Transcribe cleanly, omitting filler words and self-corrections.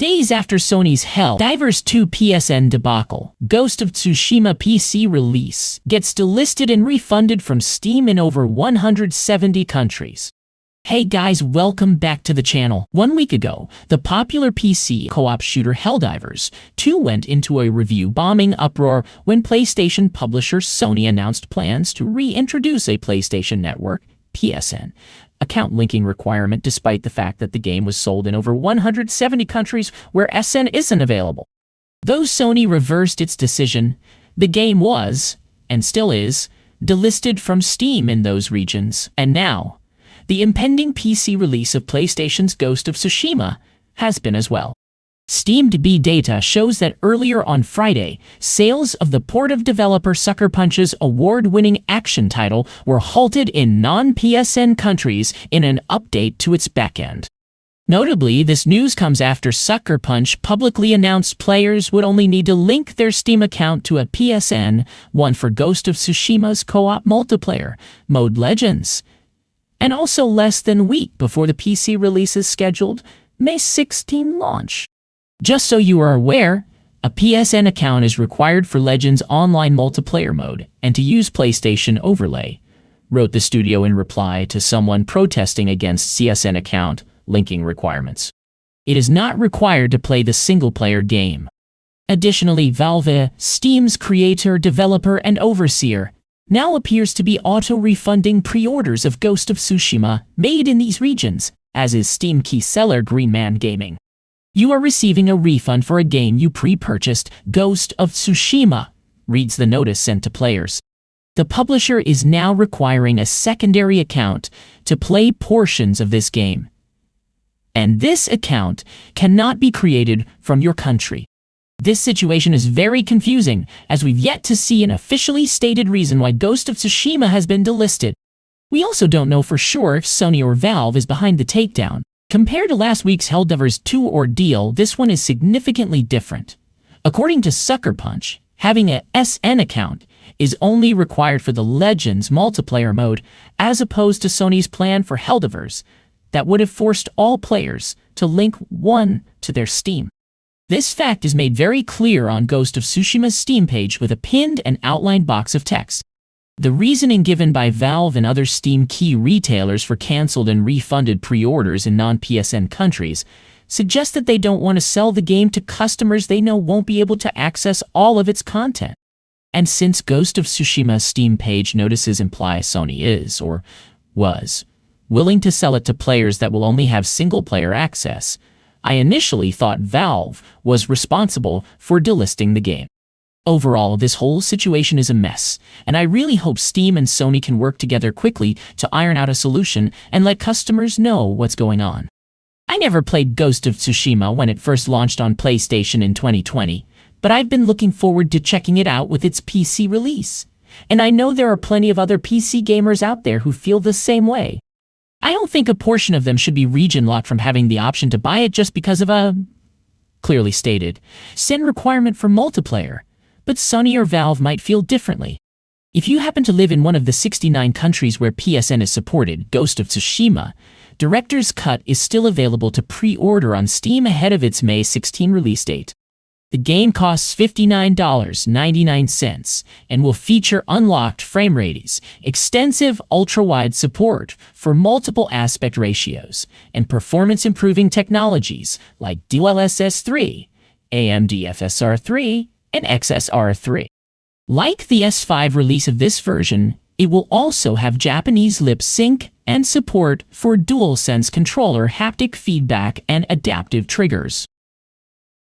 Days after Sony's Helldivers 2 PSN debacle, Ghost of Tsushima PC release gets delisted and refunded from Steam in over 170 countries. Hey guys, welcome back to the channel. 1 week ago, the popular PC co-op shooter Helldivers 2 went into a review bombing uproar when PlayStation publisher Sony announced plans to reintroduce a PlayStation Network PSN account linking requirement, despite the fact that the game was sold in over 170 countries where SN isn't available. Though Sony reversed its decision, the game was, and still is, delisted from Steam in those regions. And now, the impending PC release of PlayStation's Ghost of Tsushima has been as well. SteamDB data shows that earlier on Friday, sales of the port of developer Sucker Punch's award-winning action title were halted in non-PSN countries in an update to its backend. Notably, this news comes after Sucker Punch publicly announced players would only need to link their Steam account to a PSN, one for Ghost of Tsushima's co-op multiplayer mode Legends, and also less than a week before the PC release's scheduled May 16 launch. Just so you are aware, a PSN account is required for Legends online multiplayer mode and to use PlayStation Overlay, wrote the studio in reply to someone protesting against CSN account linking requirements. It is not required to play the single-player game. Additionally, Valve, Steam's creator, developer, and overseer, now appears to be auto-refunding pre-orders of Ghost of Tsushima made in these regions, as is Steam key seller Greenman Gaming. You are receiving a refund for a game you pre-purchased, Ghost of Tsushima, reads the notice sent to players. The publisher is now requiring a secondary account to play portions of this game, and this account cannot be created from your country. This situation is very confusing, as we've yet to see an officially stated reason why Ghost of Tsushima has been delisted. We also don't know for sure if Sony or Valve is behind the takedown. Compared to last week's Helldivers 2 ordeal, this one is significantly different. According to Sucker Punch, having a SN account is only required for the Legends multiplayer mode, as opposed to Sony's plan for Helldivers that would have forced all players to link one to their Steam. This fact is made very clear on Ghost of Tsushima's Steam page with a pinned and outlined box of text. The reasoning given by Valve and other Steam key retailers for canceled and refunded pre-orders in non-PSN countries suggests that they don't want to sell the game to customers they know won't be able to access all of its content. And since Ghost of Tsushima's Steam page notices imply Sony is, or was, willing to sell it to players that will only have single-player access, I initially thought Valve was responsible for delisting the game. Overall, this whole situation is a mess, and I really hope Steam and Sony can work together quickly to iron out a solution and let customers know what's going on. I never played Ghost of Tsushima when it first launched on PlayStation in 2020, but I've been looking forward to checking it out with its PC release. And I know there are plenty of other PC gamers out there who feel the same way. I don't think a portion of them should be region-locked from having the option to buy it just because of a clearly stated SN requirement for multiplayer. But Sony or Valve might feel differently. If you happen to live in one of the 69 countries where PSN is supported, Ghost of Tsushima Director's Cut is still available to pre-order on Steam ahead of its May 16 release date. The game costs $59.99 and will feature unlocked frame rates, extensive ultra-wide support for multiple aspect ratios, and performance-improving technologies like DLSS 3, AMD FSR 3, and XSR3. Like the S5 release of this version, it will also have Japanese lip sync and support for DualSense controller haptic feedback and adaptive triggers.